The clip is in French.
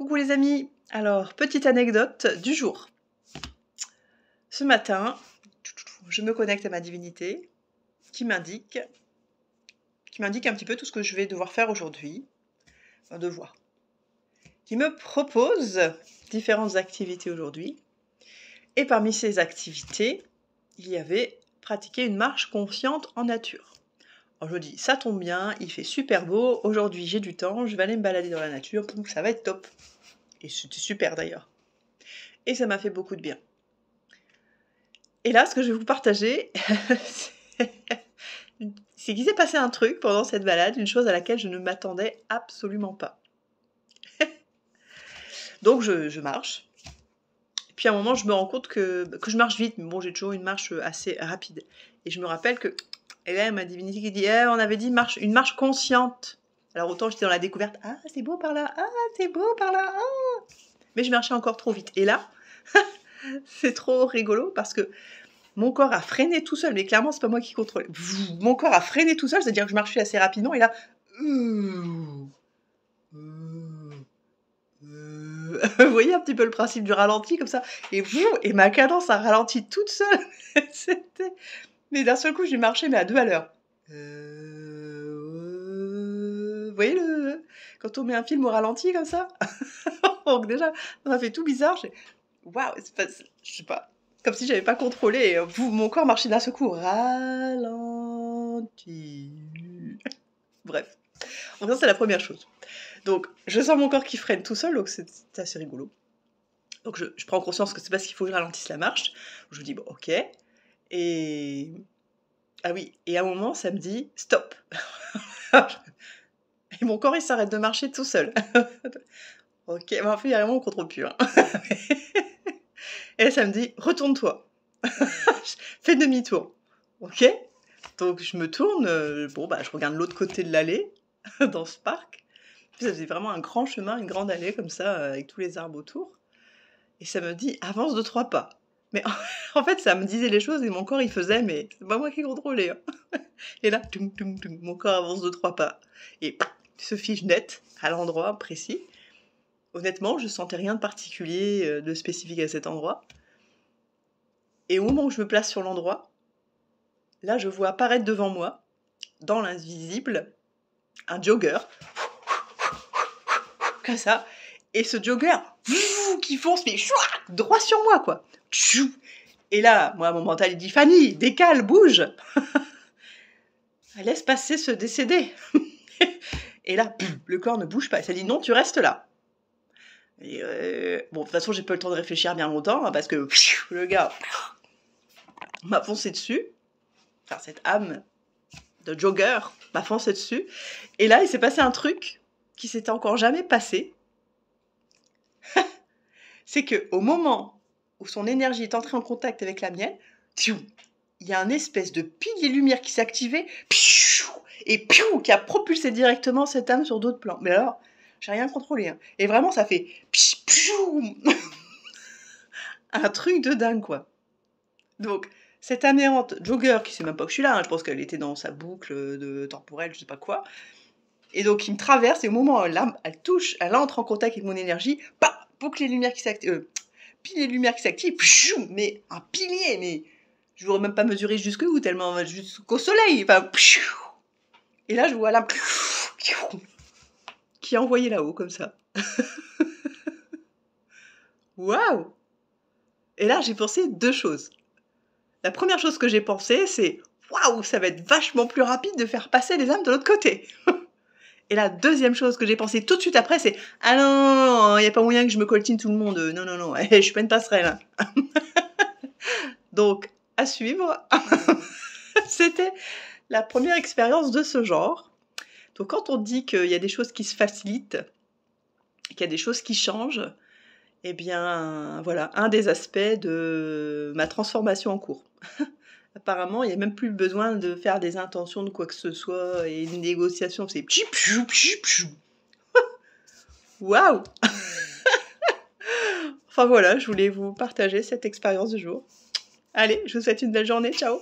Coucou les amis, alors petite anecdote du jour. Ce matin, je me connecte à ma divinité qui m'indique un petit peu tout ce que je vais devoir faire aujourd'hui, qui me propose différentes activités aujourd'hui. Et parmi ces activités, il y avait pratiquer une marche consciente en nature. Alors je me dis, ça tombe bien, il fait super beau, aujourd'hui j'ai du temps, je vais aller me balader dans la nature, ça va être top. Et c'était super d'ailleurs. Et ça m'a fait beaucoup de bien. Et là, ce que je vais vous partager, c'est qu'il s'est passé un truc pendant cette balade, une chose à laquelle je ne m'attendais absolument pas. Donc je marche, et puis à un moment je me rends compte que je marche vite, mais bon j'ai toujours une marche assez rapide. Et je me rappelle que, et là ma divinité qui dit on avait dit une marche consciente. Alors autant j'étais dans la découverte, ah c'est beau par là, ah c'est beau par là, ah. Mais je marchais encore trop vite. Et là, c'est trop rigolo parce que mon corps a freiné tout seul, mais clairement, c'est pas moi qui contrôle. Mon corps a freiné tout seul, c'est-à-dire que je marchais assez rapidement, et là... Vous voyez un petit peu le principe du ralenti, comme ça, et ma cadence a ralenti toute seule. Mais d'un seul coup, j'ai marché, mais à 2 à l'heure. Vous voyez quand on met un film au ralenti, comme ça. Donc déjà, ça m'a fait tout bizarre. Waouh, je sais pas, comme si j'avais pas contrôlé, et mon corps marchait d'un seul coup, ralenti. Bref, donc ça c'est la première chose. Donc je sens mon corps qui freine tout seul, donc c'est assez rigolo. Donc je prends conscience que c'est parce qu'il faut que je ralentisse la marche. Je me dis bon ok, et ah oui, et à un moment ça me dit stop. Et mon corps il s'arrête de marcher tout seul. Ok, mais en fait il y a vraiment on contrôle plus. Hein. Et là, ça me dit, retourne-toi. Fais demi-tour. Ok. Donc, je me tourne. Je regarde l'autre côté de l'allée, dans ce parc. Puis, ça faisait vraiment un grand chemin, une grande allée, comme ça, avec tous les arbres autour. Et ça me dit, avance de 3 pas. Mais en fait, ça me disait les choses et mon corps, il faisait, mais c'est pas moi qui contrôlais. Hein. Et là, mon corps avance de 3 pas. Et se fige net, à l'endroit précis. Honnêtement, je sentais rien de particulier, de spécifique à cet endroit. Et au moment où je me place sur l'endroit, là, je vois apparaître devant moi, dans l'invisible, un jogger. Comme ça. Et ce jogger, qui fonce, mais droit sur moi, quoi. Et là, moi, mon mental, il dit, Fanny, décale, bouge. Laisse passer ce décédé. Et là, le corps ne bouge pas. Il s'est dit, non, tu restes là. Et bon, de toute façon, j'ai pas eu le temps de réfléchir bien longtemps, hein, parce que le gars m'a foncé dessus. Enfin, cette âme de jogger m'a foncé dessus. Et là, il s'est passé un truc qui s'était encore jamais passé. C'est qu'au moment où son énergie est entrée en contact avec la mienne, il y a un espèce de pilier lumière qui s'est activé et qui a propulsé directement cette âme sur d'autres plans. Mais alors, j'ai rien contrôlé. Hein. Et vraiment, ça fait un truc de dingue, quoi. Donc, cette améante jogger, qui sait même pas que je suis là, hein, je pense qu'elle était dans sa boucle de temporelle, je sais pas quoi. Et donc, il me traverse, et au moment où elle entre en contact avec mon énergie, pilier lumière qui s'active, mais un pilier, mais je n'aurais même pas mesuré jusqu'où, tellement jusqu'au soleil. Enfin, et là, je vois l'âme qui est envoyée là-haut, comme ça. Waouh! Et là, j'ai pensé 2 choses. La première chose que j'ai pensé, c'est waouh, ça va être vachement plus rapide de faire passer les âmes de l'autre côté. Et la deuxième chose que j'ai pensé tout de suite après, c'est ah non, il n'y a pas moyen que je me coltine tout le monde. Non, je suis pas une passerelle. Donc, à suivre. C'était la première expérience de ce genre. Donc, quand on dit qu'il y a des choses qui se facilitent, qu'il y a des choses qui changent, eh bien, voilà, un des aspects de ma transformation en cours. Apparemment, il n'y a même plus besoin de faire des intentions de quoi que ce soit et une négociation, c'est waouh. Enfin voilà, je voulais vous partager cette expérience du jour. Allez, je vous souhaite une belle journée, ciao.